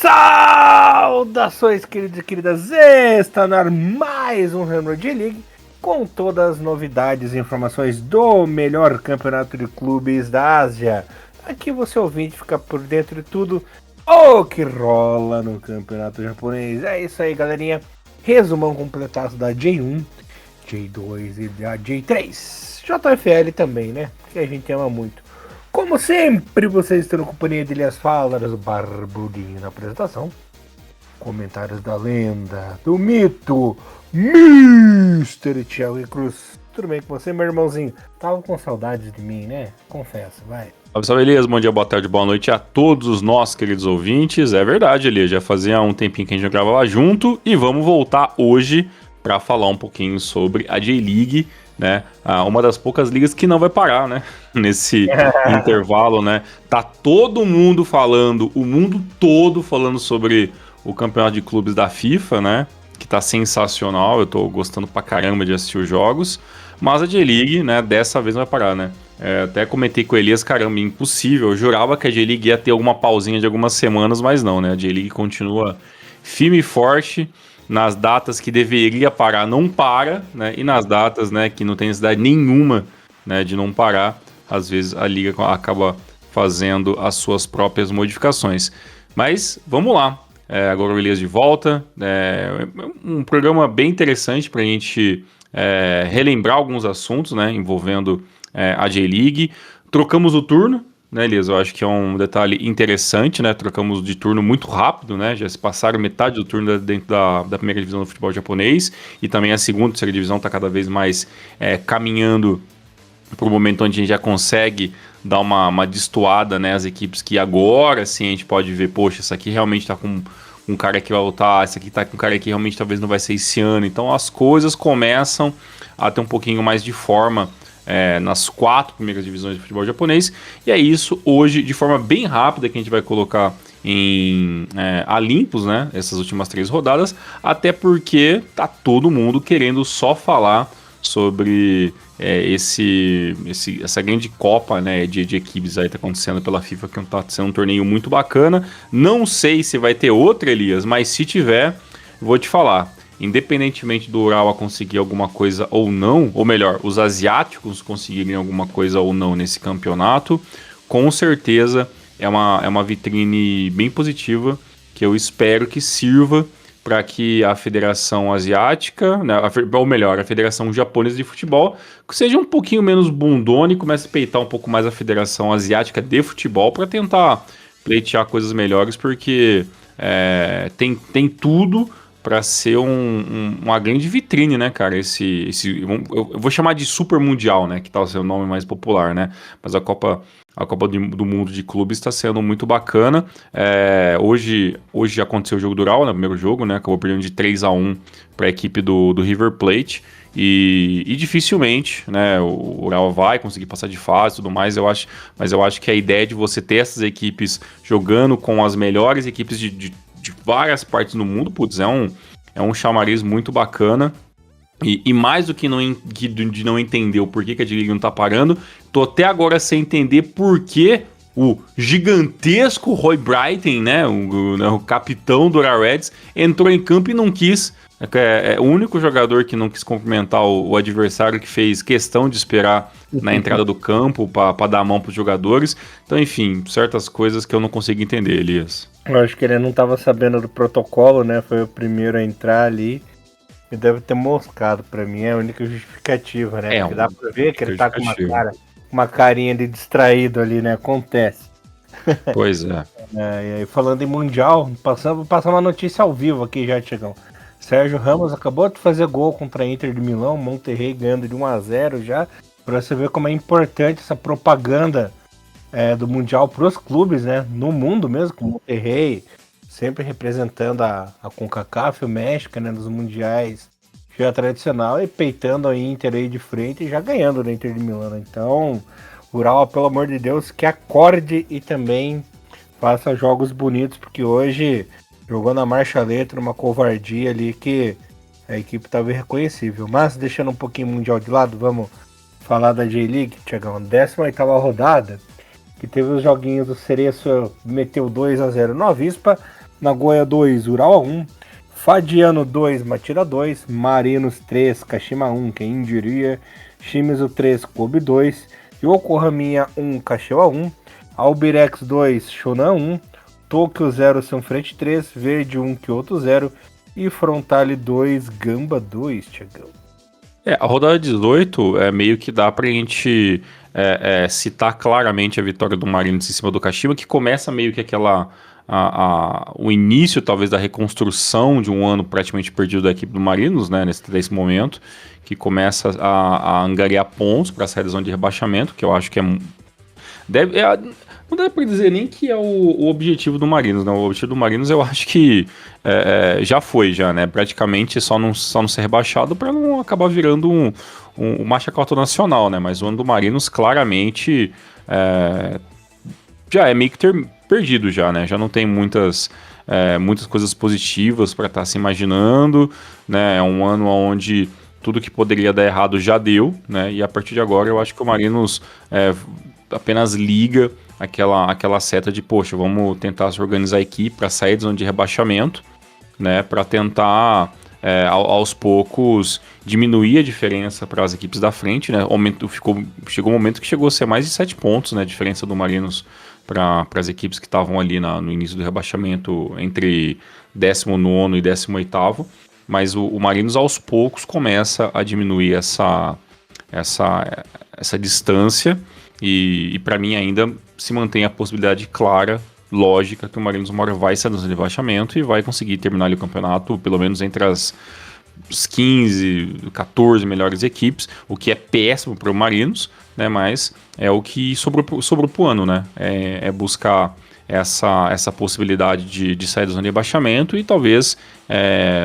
Saudações, queridos e queridas! Está no ar mais um Reunião de League com todas as novidades e informações do melhor campeonato de clubes da Ásia. Aqui você ouvinte fica por dentro de tudo o que rola no campeonato japonês. É isso aí, galerinha. Resumão completado da J1, J2 e da J3. JFL também, né? Que a gente ama muito. Como sempre, vocês estão na companhia de Elias Falas, o Barbudinho na apresentação. Comentários da lenda, do mito, Mr. Thiago Cruz. Tudo bem com você, meu irmãozinho? Tava com saudades de mim, né? Confesso, vai. Salve, Elias. Bom dia, boa tarde, boa noite a todos os nossos queridos ouvintes. É verdade, Elias, já fazia um tempinho que a gente não gravava junto e vamos voltar hoje para falar um pouquinho sobre a J-League, né? Uma das poucas ligas que não vai parar, né? Nesse intervalo, né? Tá todo mundo falando, o mundo todo falando sobre o campeonato de clubes da FIFA, né? Que tá sensacional, eu tô gostando pra caramba de assistir os jogos. Mas a J-League, né, dessa vez não vai parar, né? Até comentei com o Elias, caramba, impossível. Eu jurava que a J-League ia ter alguma pausinha de algumas semanas, mas não, né? A J-League continua firme e forte. Nas datas que deveria parar, não para, né? E nas datas, né, que não tem necessidade nenhuma, né, de não parar, às vezes a liga acaba fazendo as suas próprias modificações. Mas vamos lá. Agora o Elias de volta. Um programa bem interessante para a gente relembrar alguns assuntos, né, envolvendo a J-League. Trocamos o turno, né, Elias? Eu acho que é um detalhe interessante, né? Trocamos de turno muito rápido, né? Já se passaram metade do turno dentro da primeira divisão do futebol japonês e também a segunda e terceira divisão está cada vez mais caminhando para o momento onde a gente já consegue dar uma destoada, né? As equipes que agora sim a gente pode ver, poxa, essa aqui realmente está com um cara que vai voltar, essa aqui está com um cara que realmente talvez não vai ser esse ano. Então as coisas começam a ter um pouquinho mais de forma nas 4 primeiras divisões do futebol japonês, e é isso hoje, de forma bem rápida, que a gente vai colocar a limpos, né, essas últimas 3 rodadas, até porque tá todo mundo querendo só falar sobre essa grande Copa, né, de equipes aí tá acontecendo pela FIFA, que tá sendo um torneio muito bacana. Não sei se vai ter outra, Elias, mas se tiver, vou te falar. Independentemente do Urawa conseguir alguma coisa ou não, ou melhor, os asiáticos conseguirem alguma coisa ou não nesse campeonato, com certeza é uma vitrine bem positiva, que eu espero que sirva para que a Federação Asiática, né, ou melhor, a Federação Japonesa de Futebol, seja um pouquinho menos bundona e comece a peitar um pouco mais a Federação Asiática de Futebol para tentar pleitear coisas melhores, porque tem tudo para ser uma grande vitrine, né, cara? Eu vou chamar de Super Mundial, né? Que tá sendo o nome mais popular, né? Mas a Copa do Mundo de Clubes está sendo muito bacana. Hoje já aconteceu o jogo do Urawa, né? O primeiro jogo, né? Acabou perdendo de 3-1 para a equipe do River Plate. E dificilmente, né? O Urawa vai conseguir passar de fase e tudo mais, mas eu acho que a ideia de você ter essas equipes jogando com as melhores equipes de várias partes do mundo, putz, é um chamariz muito bacana. E mais do que de não entender o porquê que a J-League não tá parando, tô até agora sem entender por que o gigantesco Roy Brighton, né, o capitão do Urawa Reds, entrou em campo e não quis. É o único jogador que não quis cumprimentar o adversário, que fez questão de esperar na entrada do campo para dar a mão para os jogadores. Então, enfim, certas coisas que eu não consigo entender, Elias. Eu acho que ele não estava sabendo do protocolo, né? Foi o primeiro a entrar ali e deve ter moscado. Para mim é a única justificativa, né? Porque dá para ver que ele tá com uma carinha de distraído ali, né? Acontece. Pois é. E aí, falando em Mundial, vou passar uma notícia ao vivo aqui já, Tiagão. Sérgio Ramos acabou de fazer gol contra a Inter de Milão, Monterrey ganhando de 1-0 já, para você ver como é importante essa propaganda do Mundial para os clubes, né, no mundo mesmo, com o Monterrey sempre representando a CONCACAF, o México, né, nos mundiais já tradicional, e peitando a Inter aí de frente e já ganhando da Inter de Milão. Então, o Urawa, pelo amor de Deus, que acorde e também faça jogos bonitos, porque hoje jogou na marcha-letra, uma covardia ali que a equipe estava irreconhecível. Mas, deixando um pouquinho o Mundial de lado, vamos falar da J-League, Thiagão. 18ª rodada, que teve os joguinhos do Cereço, meteu 2-0 no Avispa, Nagoya 2, Urawa 1, Fadiano 2, Matira 2, Marinos 3, Kashima 1, quem diria, Shimizu 3, Kobe 2, Yokohama 1, Kashiwa 1, Albirex 2, Shonan 1, Tokyo 0, São Frente 3, Verde 1, Kyoto 0 e Frontale 2, Gamba 2, Thiagão. A rodada 18 meio que dá pra gente citar claramente a vitória do Marinos em cima do Kashima, que começa meio que o início talvez da reconstrução de um ano praticamente perdido da equipe do Marinos, né, nesse momento, que começa a angariar pontos para sair da zona de rebaixamento, que eu acho que não dá pra dizer nem que é o objetivo do Marinos, né? O objetivo do Marinos eu acho que já foi, né? Praticamente só não ser rebaixado para não acabar virando um machacota nacional, né? Mas o ano do Marinos claramente já é meio que perdido já, né? Já não tem muitas coisas positivas para estar se imaginando, né? É um ano onde tudo que poderia dar errado já deu, né? E a partir de agora eu acho que o Marinos apenas liga aquela seta de, poxa, vamos tentar se organizar aqui para sair da zona de rebaixamento, né? Para tentar aos poucos diminuir a diferença para as equipes da frente, né? Chegou um momento que chegou a ser mais de 7 pontos, né? A diferença do Marinos para as equipes que estavam ali no início do rebaixamento entre 19º e 18º, mas o Marinos aos poucos começa a diminuir essa distância e para mim ainda se mantém a possibilidade clara, lógica, que o Marinos uma hora vai sair do rebaixamento e vai conseguir terminar ali o campeonato pelo menos entre as 15, 14 melhores equipes, o que é péssimo para o Marinos, né? Mas é o que sobrou pro ano, né? É buscar essa possibilidade de sair da zona de rebaixamento e talvez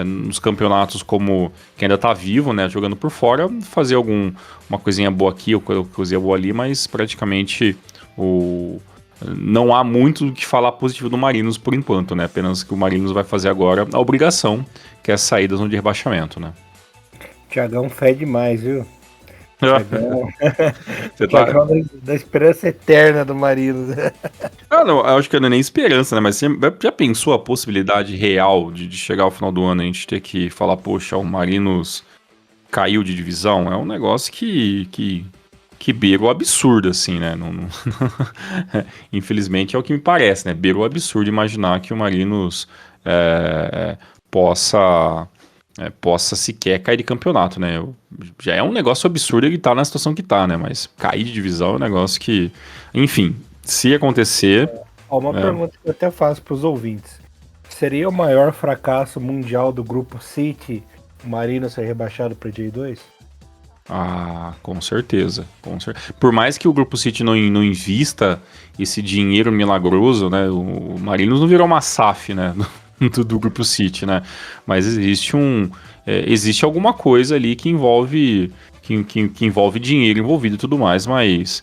nos campeonatos como que ainda tá vivo, né? Jogando por fora, fazer uma coisinha boa aqui ou coisinha boa ali, mas praticamente não há muito do que falar positivo do Marinos por enquanto, né? Apenas que o Marinos vai fazer agora a obrigação, que é sair da zona de rebaixamento, né? Thiagão fé demais, viu? Thiagão da esperança eterna do Marinos. Não, eu acho que não é nem esperança, né? Mas você já pensou a possibilidade real de chegar ao final do ano e a gente ter que falar, poxa, o Marinos caiu de divisão? É um negócio que beira o absurdo, assim, né? Infelizmente é o que me parece, né? Beira o absurdo imaginar que o Marinos possa sequer cair de campeonato, né? Já é um negócio absurdo ele estar na situação que tá, né? Mas cair de divisão é um negócio que... Enfim, se acontecer... Uma pergunta que eu até faço para os ouvintes. Seria o maior fracasso mundial do Grupo City o Marinos ser rebaixado para J2? Com certeza. Por mais que o Grupo City não invista esse dinheiro milagroso, né? O Marinos não virou uma SAF, né? Do Grupo City, né? Mas existe alguma coisa ali que envolve dinheiro envolvido e tudo mais, mas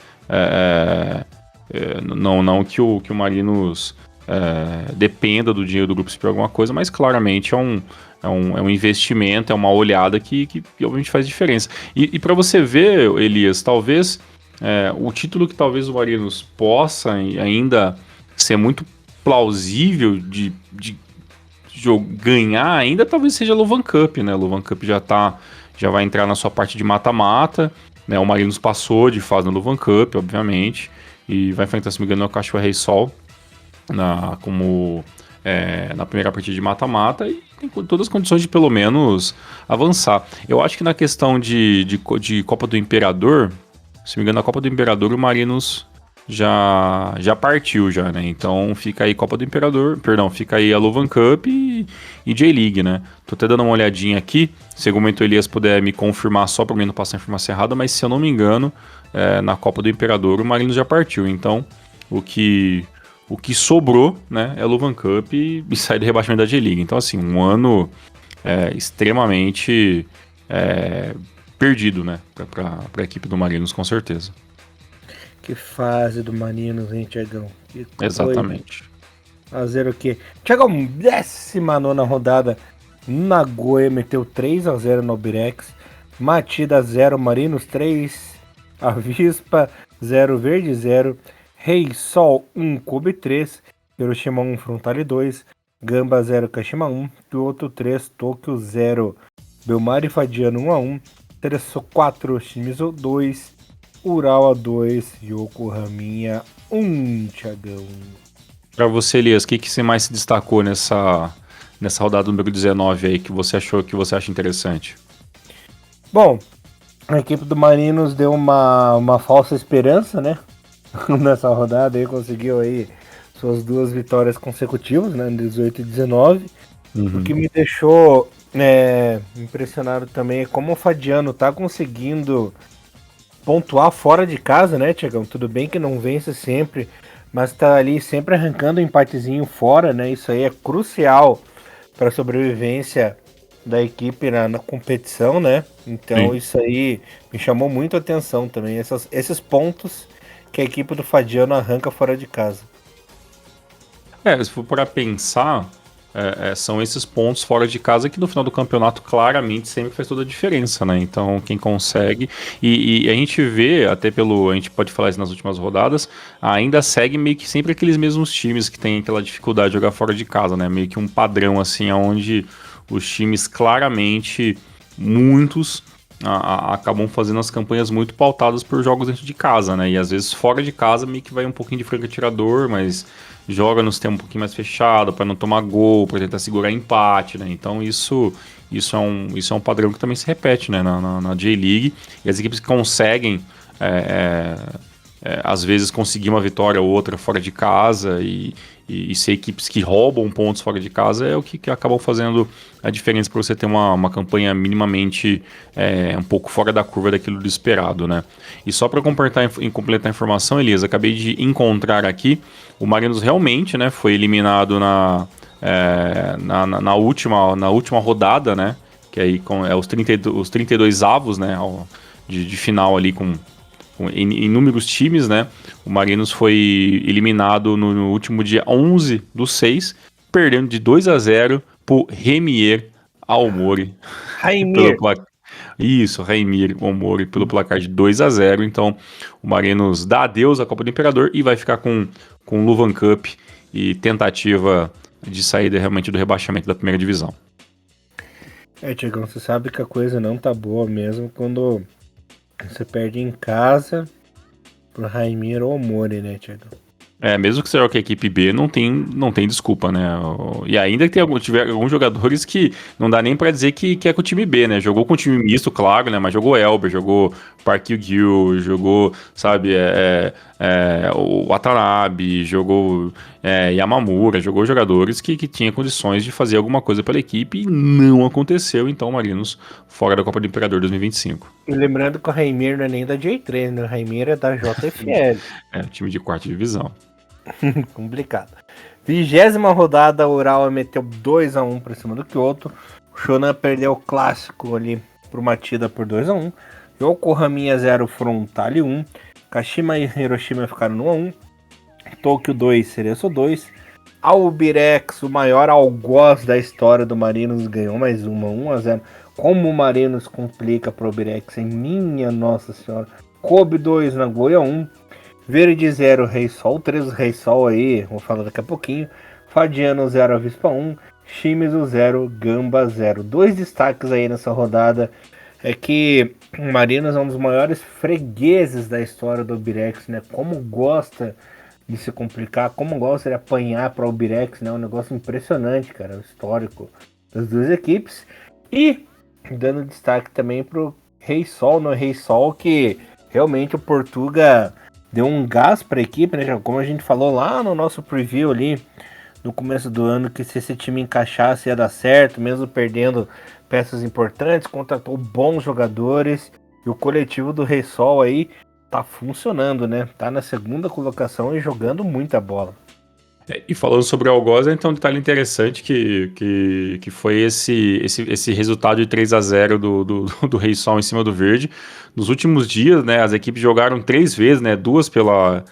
não que o Marinos dependa do dinheiro do Grupo City para alguma coisa, mas claramente é um investimento, é uma olhada que obviamente faz diferença. E para você ver, Elias, talvez o título que talvez o Marinos possa ainda ser muito plausível de ganhar ainda, talvez seja a Luvan Cup, né? A Luvan Cup já vai entrar na sua parte de mata-mata, né? O Marinos passou de fase na Luvan Cup, obviamente, e vai enfrentar, se não me engano, o Cachoeira Rei Sol na primeira partida de mata-mata e tem todas as condições de pelo menos avançar. Eu acho que na questão de Copa do Imperador, se não me engano, na Copa do Imperador o Marinos já partiu já, né? Então fica aí Copa do Imperador, fica aí a Luvan Cup e J-League, né? Tô até dando uma olhadinha aqui, se algum momento o Elias puder me confirmar só para mim não passar a informação errada, mas se eu não me engano, na Copa do Imperador o Marinos já partiu, então o que sobrou, né, é a Luvan Cup e sai do rebaixamento da J-League. Então assim, um ano extremamente perdido, né, para a equipe do Marinos, com certeza. Que fase do Marinos, hein, Thiagão? Exatamente. Fazer o quê? Thiagão, 19ª rodada, Nagoya meteu 3-0 no Albirex, Matida 0, Marinos 3, Avispa 0, Verde 0, Rei Sol 1, Kobe 3, Hiroshima 1, Frontale 2, Gamba 0, Kashima 1, Kyoto 3, Tóquio 0, Belmar e Fadiano 1-1, Tereso 4, Shimizu 2, Urawa 2, Yokohaminha 1, Thiagão. Pra você, Elias, o que você mais se destacou nessa rodada número 19 aí, que você acha interessante? Bom, a equipe do Marinos deu uma falsa esperança, né? Nessa rodada aí, conseguiu aí suas 2 vitórias consecutivas, né? 18 e 19. O que me deixou impressionado também é como o Fadiano tá conseguindo pontuar fora de casa, né, Tiagão? Tudo bem que não vence sempre, mas tá ali sempre arrancando um empatezinho fora, né? Isso aí é crucial para a sobrevivência da equipe na competição, né? Então Sim. isso aí me chamou muito a atenção também, esses pontos que a equipe do Fadiano arranca fora de casa. Se for para pensar, são esses pontos fora de casa que no final do campeonato claramente sempre faz toda a diferença, né? Então, quem consegue. E a gente vê, até a gente pode falar isso nas últimas rodadas, ainda segue meio que sempre aqueles mesmos times que tem aquela dificuldade de jogar fora de casa, né? Meio que um padrão, assim, onde os times claramente, muitos. Acabam fazendo as campanhas muito pautadas por jogos dentro de casa, né? E às vezes fora de casa meio que vai um pouquinho de franco-atirador, mas joga no sistema um pouquinho mais fechado para não tomar gol, para tentar segurar empate, né? Então isso é um padrão que também se repete, né? Na J-League, e as equipes que conseguem às vezes conseguir uma vitória ou outra fora de casa e ser equipes que roubam pontos fora de casa é o que acabam fazendo a diferença para você ter uma campanha minimamente um pouco fora da curva daquilo do esperado, né? E só para completar a informação, Elias, acabei de encontrar aqui, o Marinos realmente, né, foi eliminado na última rodada, né? Que aí os 32 avos, né, de final ali com inúmeros times, né? O Marinos foi eliminado no último dia 11/6, perdendo de 2-0 pro Remier Aomori. Raimir. Isso, Raimir Aomori, pelo placar de 2-0. Então, o Marinos dá adeus à Copa do Imperador e vai ficar com o Luvan Cup e tentativa de saída realmente do rebaixamento da primeira divisão. Tiagão, você sabe que a coisa não tá boa mesmo quando você perde em casa pro Raimir Aomori, né, Tiagão? Mesmo que você jogue a equipe B, não tem desculpa, né? E ainda que tiver alguns jogadores que não dá nem pra dizer que é com o time B, né? Jogou com o time misto, claro, né? Mas jogou Elber, jogou Park Yu-Gil, jogou, sabe, o Watanabe, jogou Yamamura, jogou jogadores que tinha condições de fazer alguma coisa pela equipe e não aconteceu, então Marinos fora da Copa do Imperador 2025. E lembrando que o Raimir não é nem da J3, né? O Raimir é da JFL. Time de quarta divisão. Complicado. 20ª rodada, o Urawa meteu 2-1 pra cima do Kyoto. O Shonan perdeu o clássico ali pro Matida por 2-1. Yokohama 0, Frontale 1. Kashima e Hiroshima ficaram no 1. Tóquio 2, Cereço 2. Albirex, o maior algoz da história do Marinos, ganhou mais uma, 1-0. Como o Marinos complica pro Albirex, hein? Minha Nossa Senhora. Kobe 2, Nagoya 1. Verde 0, Rei Sol 3, Rei Sol aí, vou falar daqui a pouquinho. Fadiano 0, Avispa 1, Shimizu 0, Gamba 0. 2 destaques aí nessa rodada é que o Marinos é um dos maiores fregueses da história do Albirex, né? Como gosta de se complicar, como gosta de apanhar para o Albirex, né? Um negócio impressionante, cara, o histórico das duas equipes. E dando destaque também pro Rei Sol, no Rei Sol, que realmente o Portuga deu um gás para a equipe, né? Como a gente falou lá no nosso preview ali no começo do ano, que se esse time encaixasse ia dar certo, mesmo perdendo peças importantes, contratou bons jogadores e o coletivo do Rei Sol aí tá funcionando, né? Tá na segunda colocação e jogando muita bola. E falando sobre o Algoz, então um detalhe interessante que foi esse resultado de 3-0 do Rei Sol em cima do Verde. Nos últimos dias, né, as equipes jogaram 3 vezes, né, 2 pela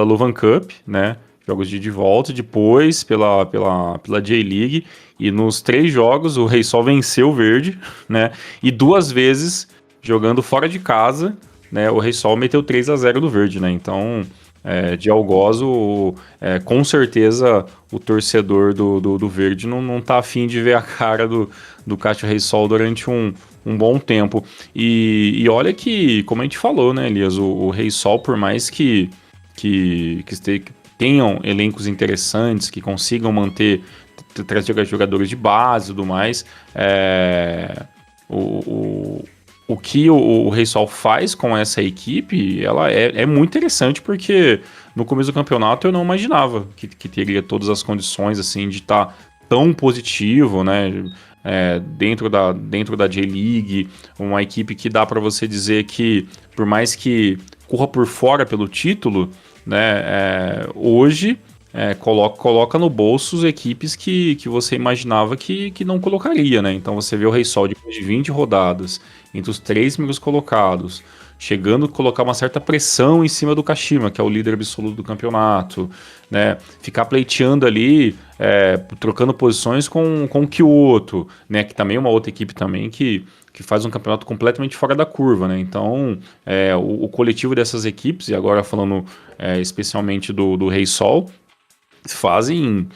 Luvan Cup, né, jogos de volta, depois pela J-League, e nos 3 jogos o Rei Sol venceu o Verde, né, e 2 vezes jogando fora de casa, né, o Rei Sol meteu 3-0 no Verde, né, então de algoz, com certeza o torcedor do Verde não tá afim de ver a cara do Cássio Reysol durante um bom tempo. E olha que, como a gente falou, né, Elias, o Reysol, por mais que tenham elencos interessantes, que consigam manter, trazer jogadores de base e tudo mais, o que o Reysol faz com essa equipe, ela é muito interessante, porque no começo do campeonato eu não imaginava que teria todas as condições assim de estar tão positivo, né? Dentro da J-League, uma equipe que dá para você dizer que, por mais que corra por fora pelo título, né? Hoje coloca no bolso as equipes que você imaginava que não colocaria, né? Então você vê o Reysol depois de 20 rodadas, entre os 3 primeiros colocados, chegando a colocar uma certa pressão em cima do Kashima, que é o líder absoluto do campeonato, né? Ficar pleiteando ali, trocando posições com o Kyoto, né? Que também é uma outra equipe também que faz um campeonato completamente fora da curva, né? Então, o coletivo dessas equipes, e agora falando especialmente do Reysol, fazem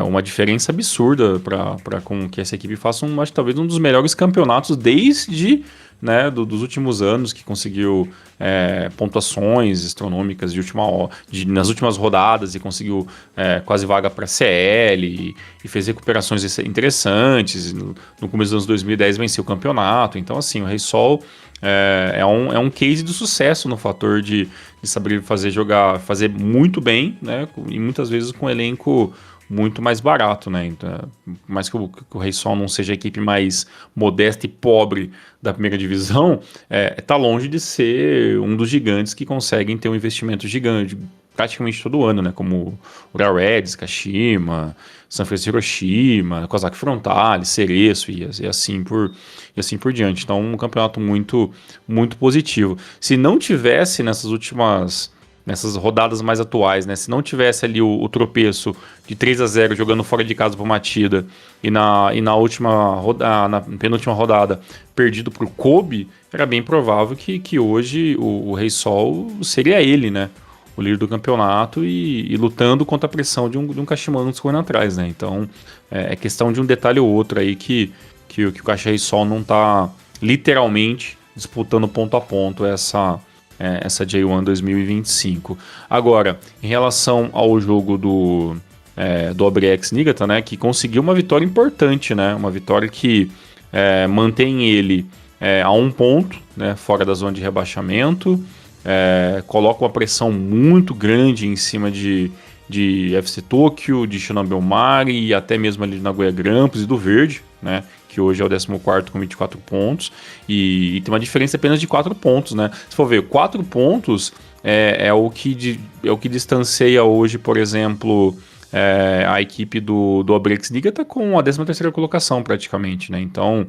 uma diferença absurda para com que essa equipe faça talvez um dos melhores campeonatos desde, né, dos últimos anos, que conseguiu pontuações astronômicas nas últimas rodadas e conseguiu quase vaga para CL e fez recuperações interessantes. No começo dos anos 2010 venceu o campeonato. Então, assim, o Reysol é um case de sucesso no fator de saber fazer muito bem, né? E muitas vezes com um elenco muito mais barato, né? Então, por mais que o Reysol não seja a equipe mais modesta e pobre da primeira divisão, tá longe de ser um dos gigantes que conseguem ter um investimento gigante praticamente todo ano, né? Como o Real Reds, Kashima, San Francisco Hiroshima, Kawasaki Frontale, Cereço e assim por diante. Então, um campeonato muito, muito positivo. Se não tivesse nessas rodadas mais atuais, né? Se não tivesse ali o tropeço de 3-0 jogando fora de casa por Matida e na última rodada, na penúltima rodada perdido para o Kobe, era bem provável que hoje o Reysol seria ele, né? O líder do campeonato e lutando contra a pressão de um Kashimano correndo atrás, né? Então, é questão de um detalhe ou outro aí que o Cássio Reysol não está literalmente disputando ponto a ponto essa J1 2025. Agora, em relação ao jogo do Obrex Niigata, né, que conseguiu uma vitória importante, né? Uma vitória que mantém ele a 1 ponto, né, fora da zona de rebaixamento. Coloca uma pressão muito grande em cima de FC Tóquio, de Shonan Bellmare e até mesmo ali de Nagoya Grampus e do Verde, né, que hoje é o 14º com 24 pontos, e tem uma diferença apenas de 4 pontos, né? Se for ver, 4 pontos é o que distancia hoje, por exemplo, a equipe do Obrex Niigata com a 13ª colocação praticamente, né? Então,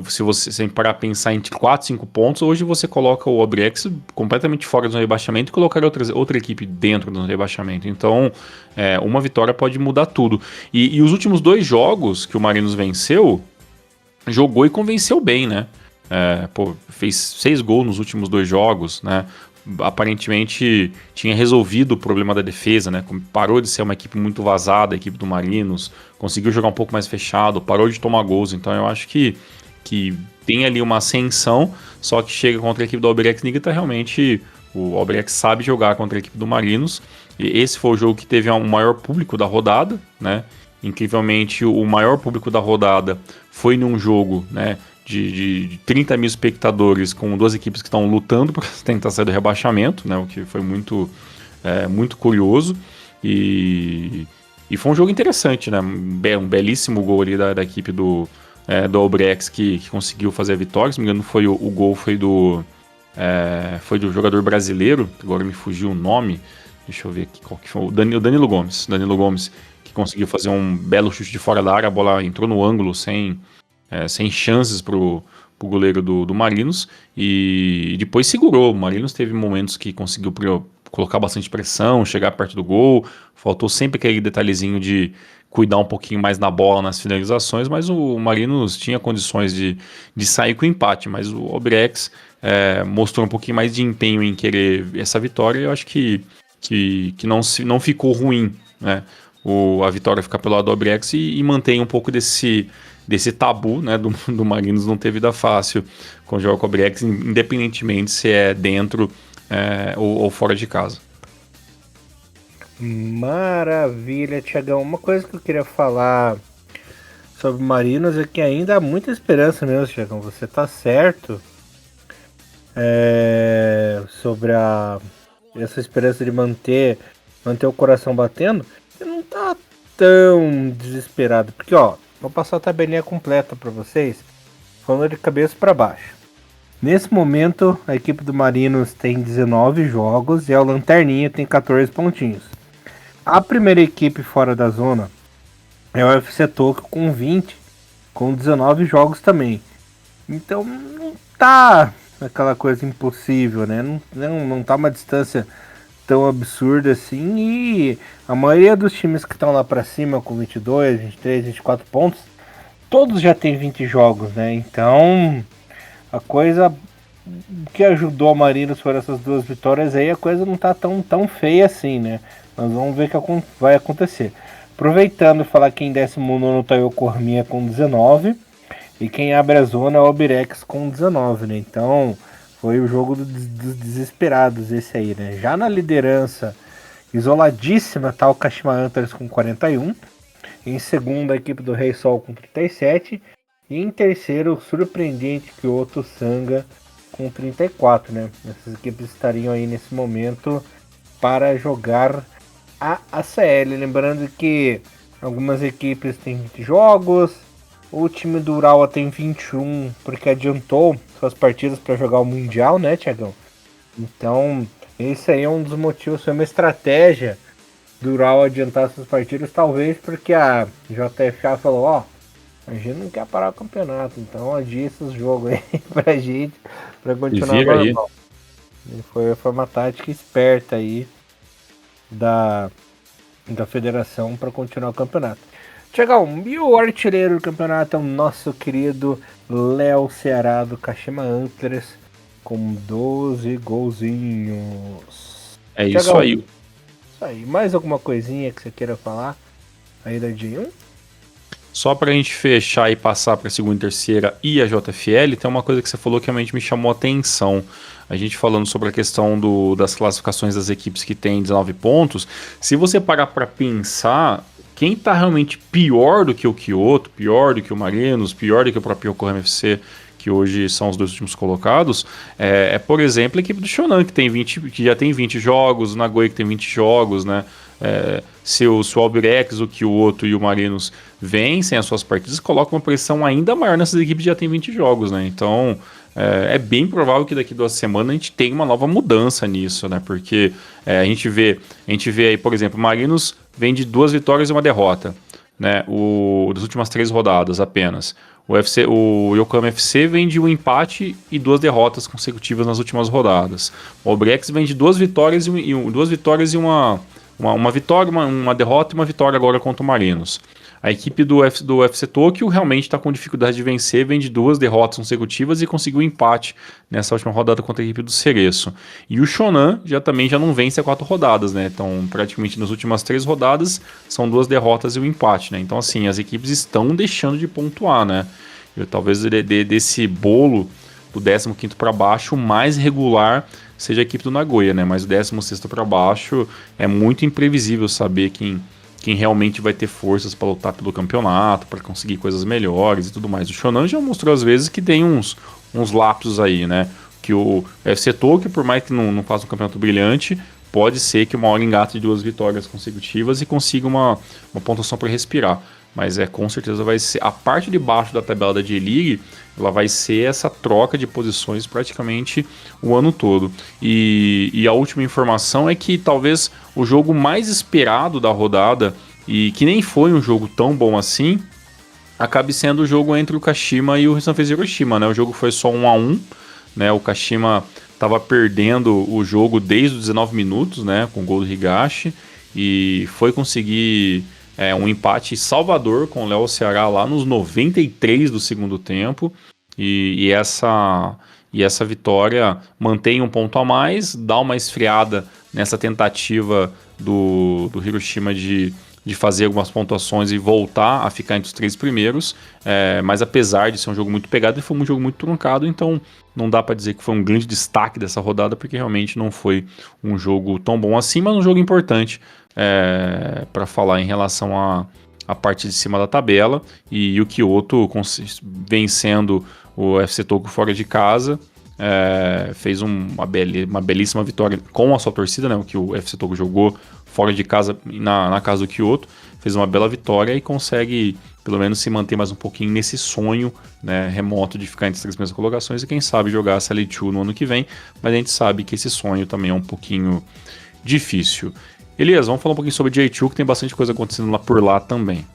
se você parar a pensar entre 4 e 5 pontos, hoje você coloca o Obrex completamente fora do rebaixamento e colocar outra equipe dentro do rebaixamento. Então, uma vitória pode mudar tudo. E os últimos 2 jogos que o Marinos venceu, jogou e convenceu bem, né? Fez 6 gols nos últimos 2 jogos, né? Aparentemente tinha resolvido o problema da defesa, né? Parou de ser uma equipe muito vazada, a equipe do Marinos, conseguiu jogar um pouco mais fechado, parou de tomar gols. Então eu acho que tem ali uma ascensão, só que chega contra a equipe do Obrex Niigata, realmente o Obrex sabe jogar contra a equipe do Marinos, e esse foi o jogo que teve o maior público da rodada, né? Incrivelmente, o maior público da rodada foi num jogo, né, de 30 mil espectadores, com 2 equipes que estão lutando para tentar sair do rebaixamento, né, o que foi muito curioso, e foi um jogo interessante, né, um belíssimo gol ali da equipe do Obrex que conseguiu fazer a vitória. Se não me engano, o gol foi do jogador brasileiro, agora me fugiu o nome, deixa eu ver aqui qual que foi, o Danilo Gomes, que conseguiu fazer um belo chute de fora da área, a bola entrou no ângulo sem chances pro goleiro do Marinos, e depois segurou. O Marinos teve momentos que conseguiu colocar bastante pressão, chegar perto do gol, faltou sempre aquele detalhezinho de cuidar um pouquinho mais na bola, nas finalizações, mas o Marinos tinha condições de sair com empate, mas o Albirex mostrou um pouquinho mais de empenho em querer essa vitória, e eu acho que não ficou ruim, né? A vitória ficar pelo lado do Albirex e mantém um pouco desse tabu, né, do Marinos não ter vida fácil com o jogo com o Albirex, independentemente se é dentro ou fora de casa. Maravilha, Thiagão. Uma coisa que eu queria falar sobre Marinos é que ainda há muita esperança mesmo, Thiagão. Você tá certo sobre essa esperança de manter o coração batendo. Você não tá tão desesperado, porque vou passar a tabelinha completa para vocês, falando de cabeça para baixo. Nesse momento, a equipe do Marinos tem 19 jogos e a Lanterninha tem 14 pontinhos. A primeira equipe fora da zona é o FC Tokyo com 20, com 19 jogos também. Então não tá aquela coisa impossível, né? Não tá uma distância tão absurda assim. E a maioria dos times que estão lá pra cima com 22, 23, 24 pontos, todos já tem 20 jogos, né? Então a coisa que ajudou a Marinos por essas duas vitórias aí, a coisa não tá tão feia assim, né? Nós vamos ver o que vai acontecer. Aproveitando, falar que em 19º tá o Corminha com 19, e quem abre a zona é o Albirex com 19, né? Então foi o jogo dos desesperados esse aí, né? Já na liderança, isoladíssima, tá o Kashima Antlers com 41, em segundo a equipe do Rei Sol com 37, e em terceiro o surpreendente Kyoto Sanga com 34, né? Essas equipes estariam aí nesse momento para jogar a ACL. Lembrando que algumas equipes têm 20 jogos, o time do Urawa tem 21 porque adiantou suas partidas para jogar o Mundial, né, Thiagão? Então, esse aí é um dos motivos, foi uma estratégia do Urawa adiantar suas partidas, talvez porque a JFA falou, a gente não quer parar o campeonato, então adia esses jogos aí pra gente, pra continuar normal. Foi uma tática esperta aí da federação para continuar o campeonato. Tiagão, e o artilheiro do campeonato é o nosso querido Léo Ceará do Kashima Antlers com 12 golzinhos. É Thiagão, isso aí. Isso aí. Mais alguma coisinha que você queira falar aí da J1? Só pra gente fechar e passar pra segunda e terceira e a JFL, tem uma coisa que você falou que realmente me chamou a atenção. A gente falando sobre a questão das classificações das equipes que tem 19 pontos. Se você parar pra pensar, quem tá realmente pior do que o Kyoto, pior do que o Marinos, pior do que o próprio Yokohama FC, que hoje são os dois últimos colocados, por exemplo, a equipe do Shonan, que já tem 20 jogos, o Nagoya que tem 20 jogos, né? Se o Albirex, o Kyoto e o Marinos vencem as suas partidas, coloca uma pressão ainda maior nessas equipes que já tem 20 jogos, né? Então é bem provável que daqui 2 semanas a gente tenha uma nova mudança nisso, né? Porque a gente vê aí, por exemplo, o Marinos vem de 2 vitórias e 1 derrota, né? Das últimas 3 rodadas apenas. O Yokohama FC vem de 1 empate e 2 derrotas consecutivas nas últimas rodadas. O Albirex vem de 2 vitórias e uma vitória, uma derrota e uma vitória agora contra o Marinos. A equipe do FC Tokyo realmente está com dificuldade de vencer, vem de 2 derrotas consecutivas e conseguiu um empate nessa última rodada contra a equipe do Cereço. E o Shonan já não vence há 4 rodadas, né? Então, praticamente nas últimas 3 rodadas são 2 derrotas e um empate, né? Então, assim, as equipes estão deixando de pontuar, né? Talvez desse bolo do 15º para baixo, o mais regular seja a equipe do Nagoya, né? Mas o 16º para baixo é muito imprevisível saber quem realmente vai ter forças para lutar pelo campeonato, para conseguir coisas melhores e tudo mais. O Shonan já mostrou às vezes que tem uns lapsos aí, né? Que o FC Tokyo, por mais que não faça um campeonato brilhante, pode ser que uma hora engate de 2 vitórias consecutivas e consiga uma pontuação para respirar. Mas com certeza vai ser a parte de baixo da tabela da J-League, ela vai ser essa troca de posições praticamente o ano todo. E a última informação é que talvez o jogo mais esperado da rodada, e que nem foi um jogo tão bom assim, acabe sendo o jogo entre o Kashima e o Sanfrecce Hiroshima, né? O jogo foi só 1-1, né? O Kashima estava perdendo o jogo desde os 19 minutos, né? Com o gol do Higashi, e foi conseguir um empate Salvador com o Léo Ceará lá nos 93 do segundo tempo, e essa vitória mantém um ponto a mais, dá uma esfriada nessa tentativa do Hiroshima de fazer algumas pontuações e voltar a ficar entre os 3 primeiros, mas apesar de ser um jogo muito pegado, ele foi um jogo muito truncado, então não dá para dizer que foi um grande destaque dessa rodada, porque realmente não foi um jogo tão bom assim, mas um jogo importante para falar em relação à parte de cima da tabela, e o Kyoto vencendo o FC Tokyo fora de casa, fez uma belíssima vitória com a sua torcida, né? O que o FC Tokyo jogou fora de casa, na casa do Kyoto, fez uma bela vitória e consegue pelo menos se manter mais um pouquinho nesse sonho, né, remoto de ficar entre as 3 primeiras colocações e quem sabe jogar a Série 2 no ano que vem, mas a gente sabe que esse sonho também é um pouquinho difícil. Elias, vamos falar um pouquinho sobre J2, que tem bastante coisa acontecendo lá por lá também.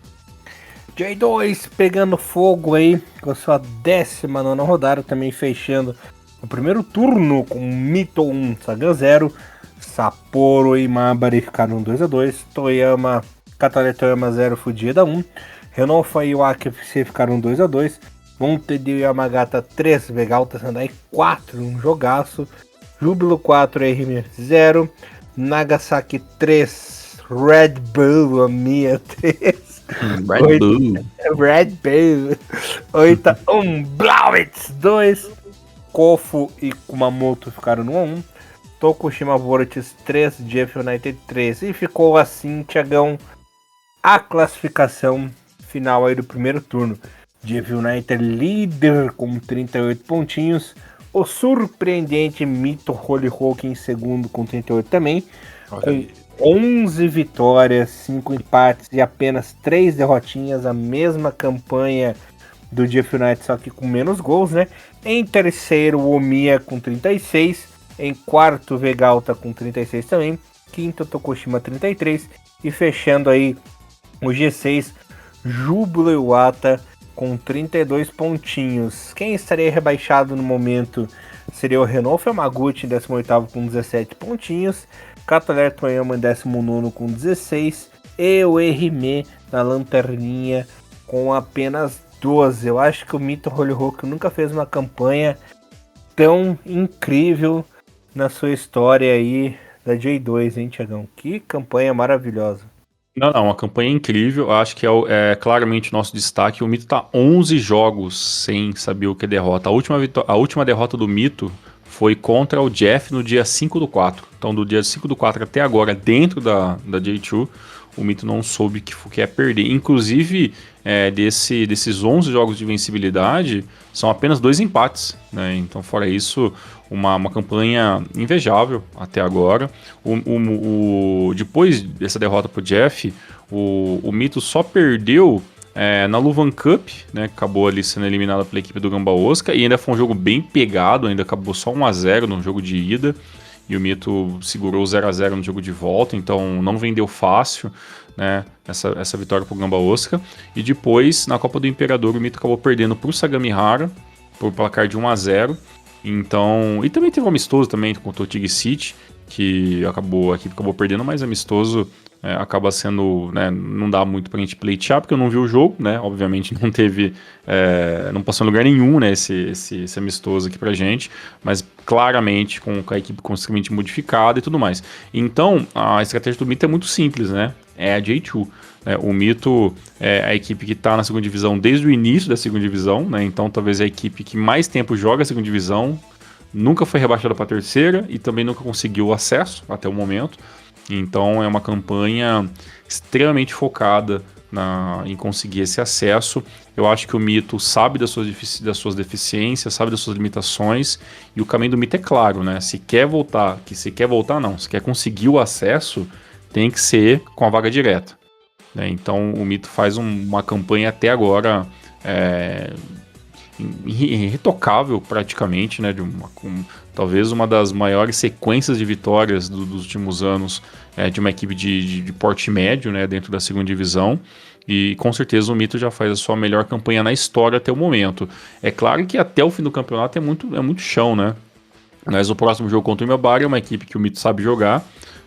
J2 pegando fogo aí com a sua 19ª rodada, também fechando o primeiro turno com Mito 1, Sagan 0, Sapporo e Mabari ficaram 2-2, Toyama, Katare Toyama 0, Fujida 1, Renofa e Waki FC ficaram 2-2, Montedio Yamagata 3, Vegalta Sendai 4, um jogaço, Júbilo 4, RM 0, Nagasaki 3, Red Bull, a minha 3, Red Bull 8-1, Blauwitz 2, Kofu e Kumamoto ficaram no 1-1, Tokushima Vortex 3, Jeff United 3, e ficou assim, Thiagão, a classificação final aí do primeiro turno. Jeff United líder com 38 pontinhos, o surpreendente Mito Hollyhock em segundo com 38 também, com 11 vitórias, 5 empates e apenas 3 derrotinhas, a mesma campanha do Jeff United, só que com menos gols, né? Em terceiro, o Omiya com 36, em quarto, Vegalta com 36 também, quinto, Tokushima 33, e fechando aí o G6, Júbilo Iwata com 32 pontinhos. Quem estaria rebaixado no momento seria o Renault Yamaguchi em 18º com 17 pontinhos, Cataler Toyama em 19º com 16 e o Erime na lanterninha com apenas 12. Eu acho que o Mito Hollyhock nunca fez uma campanha tão incrível na sua história aí da J2, hein, Thiagão? Que campanha maravilhosa. Não, uma campanha incrível, acho que é claramente o nosso destaque. O Mito tá 11 jogos sem saber o que é derrota. A última derrota do Mito foi contra o Jeff no dia 5/4. Então, do dia 5/4 até agora, dentro da J2, o Mito não soube que é perder. Inclusive, desses 11 jogos de vencibilidade, são apenas 2 empates, né? Então, fora isso, uma campanha invejável até agora. Depois dessa derrota pro Jeff, o Mito só perdeu na Luvan Cup, né? Acabou ali sendo eliminado pela equipe do Gamba Osaka, e ainda foi um jogo bem pegado, ainda acabou só 1-0 no jogo de ida, e o Mito segurou 0-0 no jogo de volta, então não vendeu fácil, né, essa vitória pro Gamba Osaka. E depois, na Copa do Imperador, o Mito acabou perdendo pro Sagamihara por placar de 1-0. Então, e também teve um amistoso também contra o Tig City, que a equipe acabou perdendo, mas amistoso acaba sendo, né, não dá muito pra gente pleitear, porque eu não vi o jogo, né, obviamente não teve, não passou em lugar nenhum, né, esse amistoso aqui pra gente, mas claramente com a equipe constantemente modificada e tudo mais. Então, a estratégia do Mito é muito simples, né, é a J2. O Mito é a equipe que está na segunda divisão desde o início da segunda divisão, né, então talvez a equipe que mais tempo joga a segunda divisão, nunca foi rebaixada para a terceira e também nunca conseguiu acesso até o momento. Então é uma campanha extremamente focada em conseguir esse acesso. Eu acho que o Mito sabe das suas deficiências, sabe das suas limitações, e o caminho do Mito é claro, né? Se quer conseguir o acesso, tem que ser com a vaga direta, né? Então o Mito faz uma campanha até agora irretocável praticamente, né, talvez uma das maiores sequências de vitórias dos últimos anos de uma equipe de porte médio, né, dentro da segunda divisão, e com certeza o Mito já faz a sua melhor campanha na história até o momento. É claro que até o fim do campeonato é muito chão, né, mas o próximo jogo contra o Imabari é uma equipe que o Mito sabe jogar,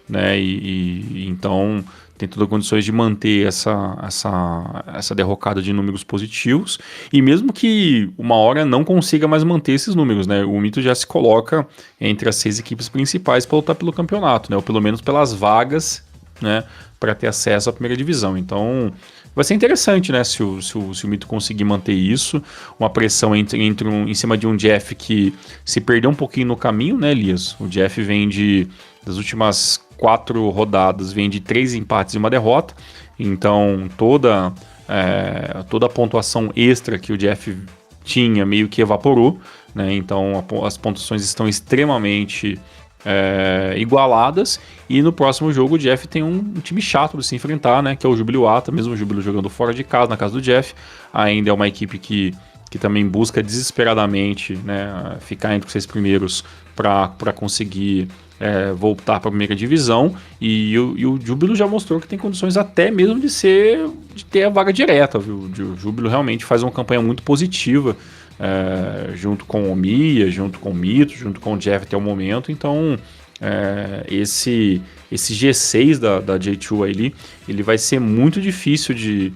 né, e então tem todas as condições de manter essa derrocada de números positivos, e mesmo que uma hora não consiga mais manter esses números, né, o Mito já se coloca entre as 6 equipes principais para lutar pelo campeonato, né, ou pelo menos pelas vagas, né, para ter acesso à primeira divisão. Então vai ser interessante, né, se o Mito conseguir manter isso, uma pressão em cima de um Jeff que se perdeu um pouquinho no caminho, né, Elias? O Jeff vem das últimas 4 rodadas, vem de 3 empates e uma derrota, então toda a pontuação extra que o Jeff tinha meio que evaporou, né, então as pontuações estão extremamente igualadas, e no próximo jogo o Jeff tem um time chato de se enfrentar, né, que é o Júbilo Ata, mesmo o Júbilo jogando fora de casa, na casa do Jeff, ainda é uma equipe que também busca desesperadamente, né, ficar entre os 6 primeiros para conseguir voltar para a primeira divisão, e o Júbilo já mostrou que tem condições até mesmo de ter a vaga direta, viu? O Júbilo realmente faz uma campanha muito positiva, junto com o Mia, junto com o Mito, junto com o Jeff até o momento. Então esse G6 da J2 aí, ele vai ser muito difícil de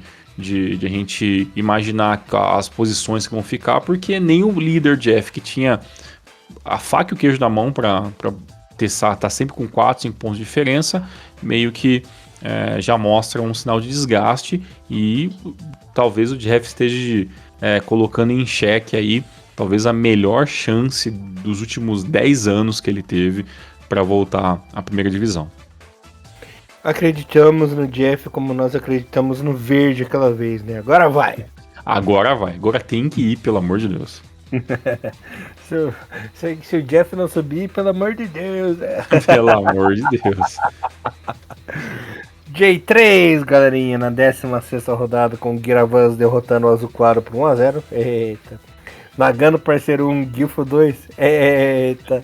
a gente imaginar as posições que vão ficar, porque nem o líder Jeff, que tinha a faca e o queijo na mão para testar, tá sempre com 4, 5 pontos de diferença, meio que já mostra um sinal de desgaste, e talvez o Jeff esteja colocando em xeque aí talvez a melhor chance dos últimos 10 anos que ele teve para voltar à primeira divisão. Acreditamos no Jeff como nós acreditamos no Verde aquela vez, né? Agora vai! Agora tem que ir, pelo amor de Deus. se o Jeff não subir, pelo amor de Deus. Pelo amor de Deus. J3, galerinha, na 16ª rodada, com o Giravans derrotando o Azul Claro por 1-0. Eita. Nagano Parceiro 1, Gilfo 2. Eita.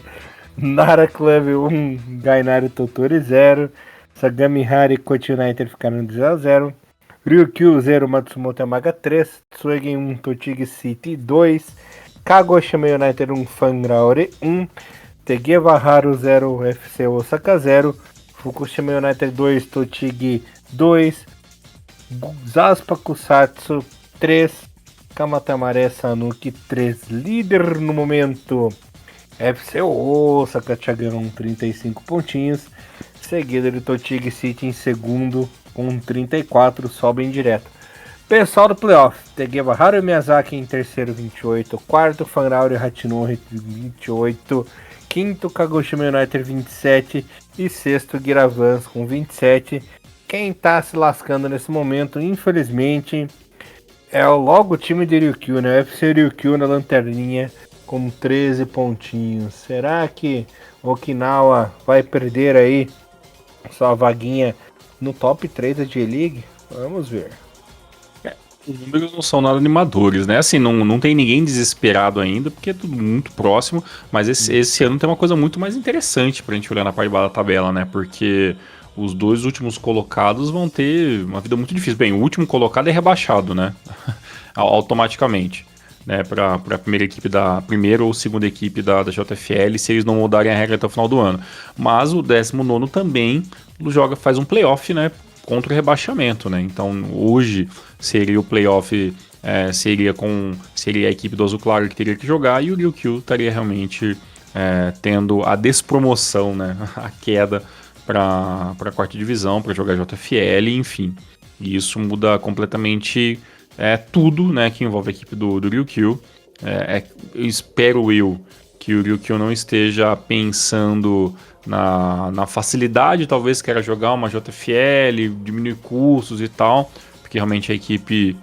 Nara Club 1, Gainari Totori 0. Sagami Hari e Kochi United ficaram 0-0. Ryukyu 0, Matsumoto Yamaga 3. Tsuegen 1, Tochigi City 2. Kagoshima United 1, Fangraore 1. Tegeva Haru 0, FC Osaka 0. Fukushima United 2, Tochigi 2. Zaspa Kusatsu 3. Kamatamare Sanuki 3. Líder no momento, FC Osaka Chagam 35 pontinhos. Seguido de Tochigi City em segundo com 34, sobem direto. Pessoal do playoff, Tegeva Haru Miyazaki em terceiro 28, quarto Fanrauri Hachinori 28, quinto Kagoshima United 27 e sexto Giravans com 27. Quem tá se lascando nesse momento, infelizmente, é logo o time de Ryukyu, né? O FC Ryukyu na lanterninha com 13 pontinhos. Será que Okinawa vai perder aí sua vaguinha no top 3 da J-League? Vamos ver. Os números não são nada animadores, né? Assim, não tem ninguém desesperado ainda, porque é tudo muito próximo, mas esse ano tem uma coisa muito mais interessante pra gente olhar na parte de baixo da tabela, né? Porque os 2 últimos colocados vão ter uma vida muito difícil. Bem, o último colocado é rebaixado, né? Automaticamente, né? Para a primeira ou segunda equipe da JFL, se eles não mudarem a regra até o final do ano. Mas o 19º também faz um playoff, né? Contra o rebaixamento, né? Então hoje seria o playoff, seria a equipe do Azul Claro que teria que jogar, e o Ryukyu estaria realmente tendo a despromoção, né? A queda para a quarta divisão, para jogar JFL, enfim. E isso muda completamente tudo, né, que envolve a equipe do Ryukyu. Eu espero que o Ryukyu não esteja pensando na facilidade, talvez queira jogar uma JFL, diminuir custos e tal, porque realmente a equipe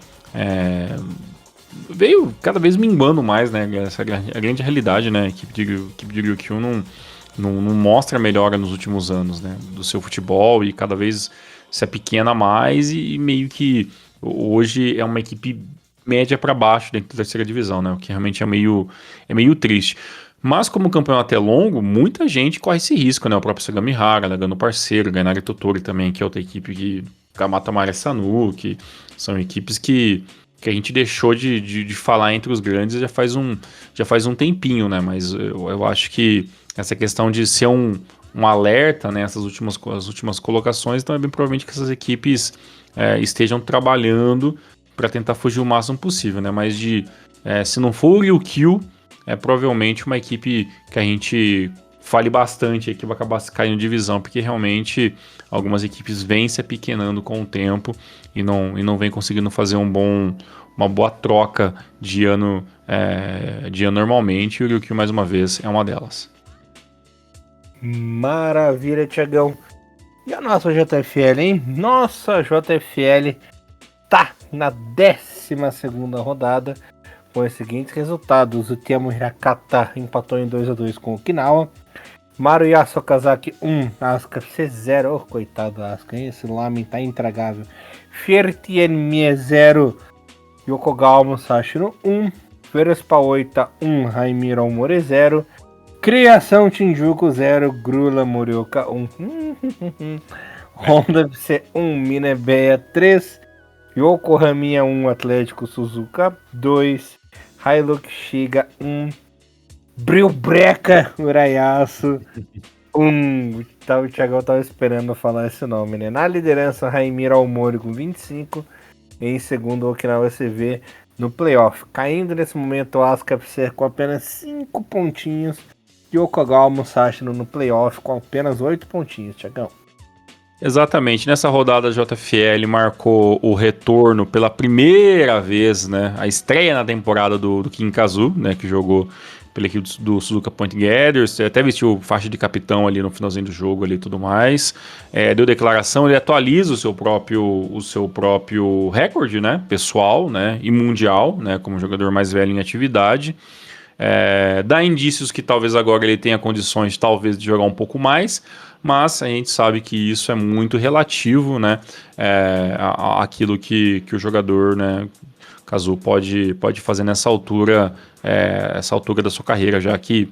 veio cada vez minguando mais, né? Essa é a grande realidade, né? A equipe de Ryukyu não mostra melhora nos últimos anos, né? Do seu futebol, e cada vez se apequena mais, e meio que hoje é uma equipe média para baixo dentro da terceira divisão, né? O que realmente é meio triste. Mas como o campeonato é longo, muita gente corre esse risco, né? O próprio Sagami Hara, Nagano Parceiro, Gainari Totori também, que é outra equipe que Kamatamare Sanuki, são equipes que a gente deixou de falar entre os grandes já faz um tempinho, né? Mas eu acho que essa questão de ser um um alerta nessas as últimas colocações, então é bem provavelmente que essas equipes estejam trabalhando para tentar fugir o máximo possível, né? Mas se não for o Ryukyu, é provavelmente uma equipe que a gente fale bastante aí, que vai acabar caindo de divisão, porque realmente algumas equipes vêm se apequenando com o tempo e não vem conseguindo fazer uma boa troca de ano normalmente, e o Ryukyu, mais uma vez, é uma delas. Maravilha, Tiagão. E a nossa JFL, hein? Nossa JFL tá na 12ª rodada com os seguintes resultados. O Temo Hirakata empatou em 2-2 com o Okinawa. Maruyasu Okazaki 1, Asuka FC 0. Oh, coitado da Asuka, hein? Esse lamen tá intragável. Fiertienmie 0, Yokogawa Musashino 1. Verespa 8 1, Haimiro Aomori 0. Criação Shinjuku 0, Grula Morioka 1. Honda FC 1, Minebeia 3. Yokohama 1, Atlético Suzuka 2. Hilux Shiga 1. Brilbreca Urayasu 1. O Thiagão tava esperando falar esse nome, né? Na liderança, Haimiro Aomori com 25. Em segundo, Okinawa SV no playoff. Caindo nesse momento, o Asuka FC com apenas 5 pontinhos. E o Okagawa Musashi no playoff com apenas 8 pontinhos, Thiagão. Exatamente, nessa rodada a JFL marcou o retorno pela primeira vez, né, a estreia na temporada do Kim Kazu, né, que jogou pela equipe do Suzuka Point Gators, até vestiu faixa de capitão ali no finalzinho do jogo ali e tudo mais, deu declaração, ele atualiza o seu próprio recorde, né, pessoal, né, e mundial, né, como jogador mais velho em atividade. Dá indícios que talvez agora ele tenha condições talvez de jogar um pouco mais, mas a gente sabe que isso é muito relativo, né, àquilo que o jogador, né, Kazu pode fazer nessa altura, essa altura da sua carreira, já que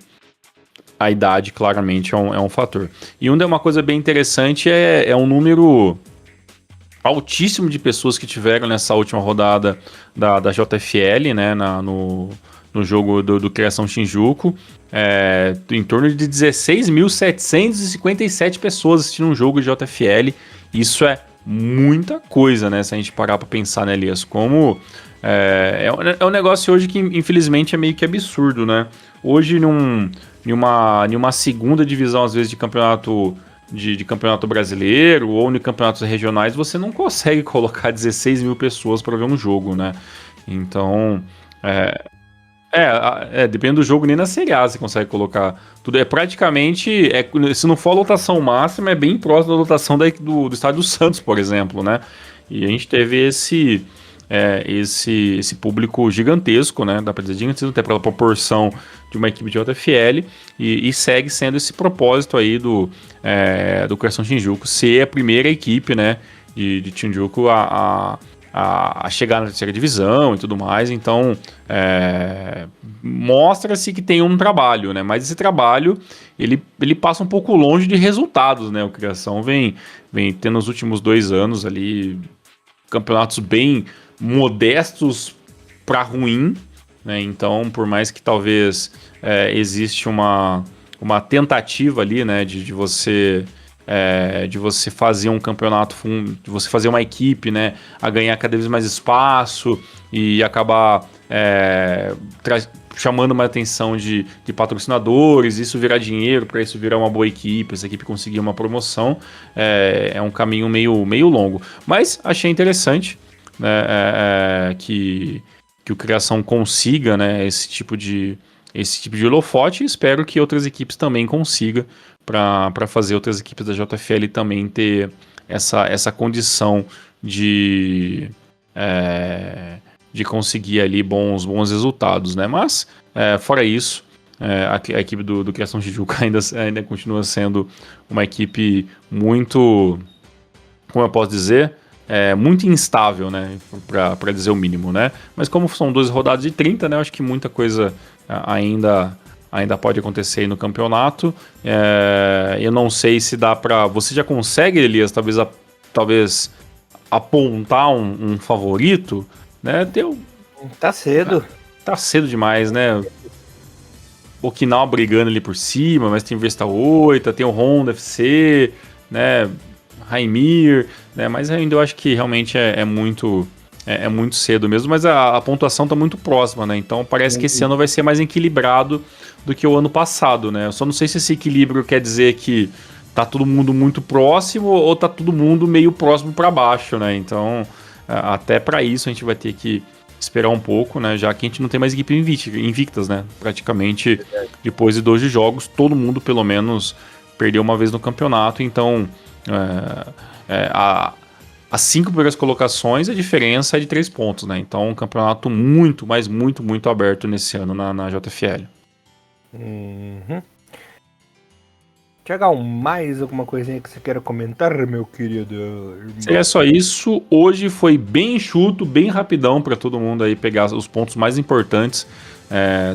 a idade claramente é um fator. E uma coisa bem interessante é um número altíssimo de pessoas que tiveram nessa última rodada da JFL, né, no jogo do Criação Shinjuku, em torno de 16.757 pessoas assistindo um jogo de JFL. Isso é muita coisa, né? Se a gente parar pra pensar, né, Elias? Como é um negócio hoje que, infelizmente, é meio que absurdo, né? Hoje, numa segunda divisão, às vezes, de campeonato de campeonato brasileiro ou em campeonatos regionais, você não consegue colocar 16 mil pessoas para ver um jogo, né? Então, depende do jogo, nem na Série A você consegue colocar tudo. É praticamente, se não for a lotação máxima, é bem próximo da lotação do Estádio do Santos, por exemplo, né? E a gente teve esse público gigantesco, né? Dá pra dizer gigantesco até pela proporção de uma equipe de JFL, e segue sendo esse propósito aí do Criação Shinjuku ser a primeira equipe, né, de Shinjuku a chegar na terceira divisão e tudo mais. Então mostra-se que tem um trabalho, né? Mas esse trabalho ele passa um pouco longe de resultados, né? O Criação vem tendo nos últimos 2 anos ali campeonatos bem modestos para ruim, né? Então, por mais que talvez existe uma tentativa ali, né, de você fazer um campeonato, de você fazer uma equipe, né, a ganhar cada vez mais espaço e acabar chamando mais atenção de patrocinadores, isso virar dinheiro, para isso virar uma boa equipe, essa equipe conseguir uma promoção, é um caminho meio longo. Mas achei interessante, né, que o Criação consiga, né, esse tipo de holofote, e espero que outras equipes também consigam, para fazer outras equipes da JFL também ter essa condição de conseguir ali bons resultados, né? Mas, fora isso, a equipe do Criação Shinjuku ainda continua sendo uma equipe muito, como eu posso dizer, muito instável, né? Para dizer o mínimo, né? Mas como são 12 rodadas de 30, né? Eu acho que muita coisa ainda pode acontecer aí no campeonato. Eu não sei se dá pra... Você já consegue, Elias, talvez apontar um favorito, né? Tá cedo. Tá cedo demais, né? Okinawa brigando ali por cima, mas tem Vesta 8, tem o Honda FC, né, Raimir, né, mas ainda eu acho que realmente é muito cedo mesmo, mas a pontuação tá muito próxima, né, então parece que esse ano vai ser mais equilibrado do que o ano passado, né, eu só não sei se esse equilíbrio quer dizer que tá todo mundo muito próximo ou tá todo mundo meio próximo para baixo, né, então até para isso a gente vai ter que esperar um pouco, né? Já que a gente não tem mais equipe invictas, né? Praticamente depois de 12 jogos, todo mundo pelo menos perdeu uma vez no campeonato. Então, as 5 primeiras colocações, a diferença é de 3 pontos, né? Então, um campeonato muito, mas muito, muito aberto nesse ano na JFL. Tiagão, mais alguma coisinha que você queira comentar, meu querido? É só isso. Hoje foi bem enxuto, bem rapidão para todo mundo aí pegar os pontos mais importantes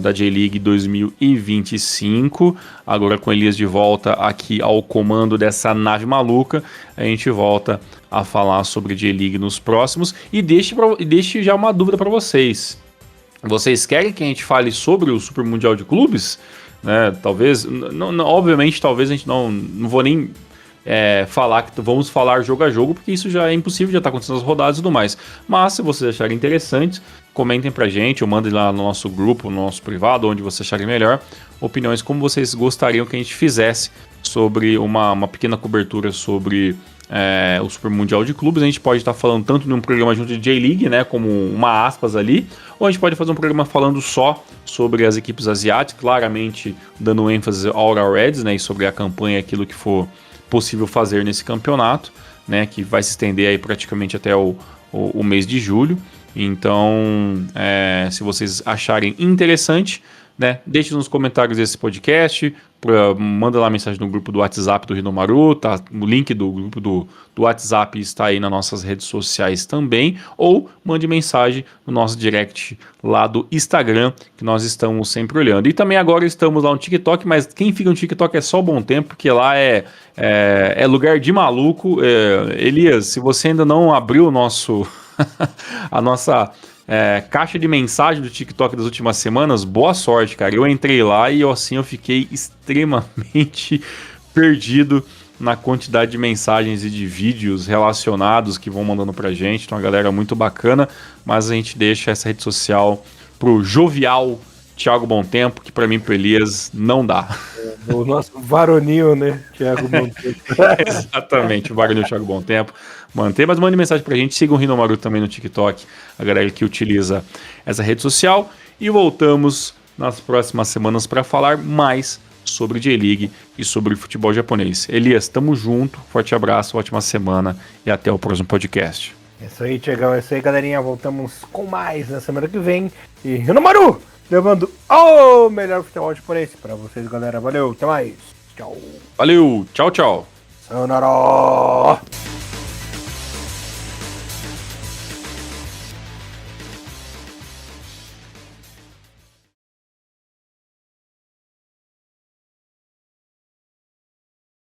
da J-League 2025. Agora com Elias de volta aqui ao comando dessa nave maluca, a gente volta a falar sobre J-League nos próximos. E deixe já uma dúvida para vocês. Vocês querem que a gente fale sobre o Super Mundial de Clubes? Né, talvez, obviamente, talvez a gente não vou nem falar que vamos falar jogo a jogo, porque isso já é impossível, já está acontecendo as rodadas e tudo mais. Mas se vocês acharem interessante, comentem pra gente, ou mandem lá no nosso grupo, no nosso privado, onde vocês acharem melhor, opiniões como vocês gostariam que a gente fizesse sobre uma pequena cobertura sobre o Super Mundial de Clubes. A gente pode estar falando tanto num programa junto de J-League, né, como uma aspas ali, ou a gente pode fazer um programa falando só sobre as equipes asiáticas, claramente dando ênfase ao Our Reds, né, e sobre a campanha, aquilo que for possível fazer nesse campeonato, né, que vai se estender aí praticamente até o mês de julho. Então, se vocês acharem interessante, né, deixe nos comentários desse podcast, manda lá mensagem no grupo do WhatsApp do Hinomaru, tá? O link do grupo do WhatsApp está aí nas nossas redes sociais também, ou mande mensagem no nosso direct lá do Instagram, que nós estamos sempre olhando. E também agora estamos lá no TikTok, mas quem fica no TikTok é só bom tempo, porque lá é lugar de maluco. Elias, se você ainda não abriu a nossa caixa de mensagem do TikTok das últimas semanas, boa sorte, cara. Eu entrei lá e assim eu fiquei extremamente perdido na quantidade de mensagens e de vídeos relacionados que vão mandando pra gente. Então, a galera muito bacana, mas a gente deixa essa rede social pro jovial Thiago Bom Tempo, que pra mim, pro Elias, não dá. O nosso varonil, né? Thiago Bom Tempo. Exatamente, o varonil Thiago Bom Tempo. Mas mande mensagem pra gente, siga o Hinomaru também no TikTok, a galera que utiliza essa rede social. E voltamos nas próximas semanas para falar mais sobre J-League e sobre futebol japonês. Elias, tamo junto, forte abraço, ótima semana e até o próximo podcast. É isso aí, Thiagão, é isso aí, galerinha. Voltamos com mais na semana que vem. E Hinomaru, levando o melhor futebol japonês para vocês, galera. Valeu, até mais. Tchau. Valeu, tchau, tchau. Sayonara.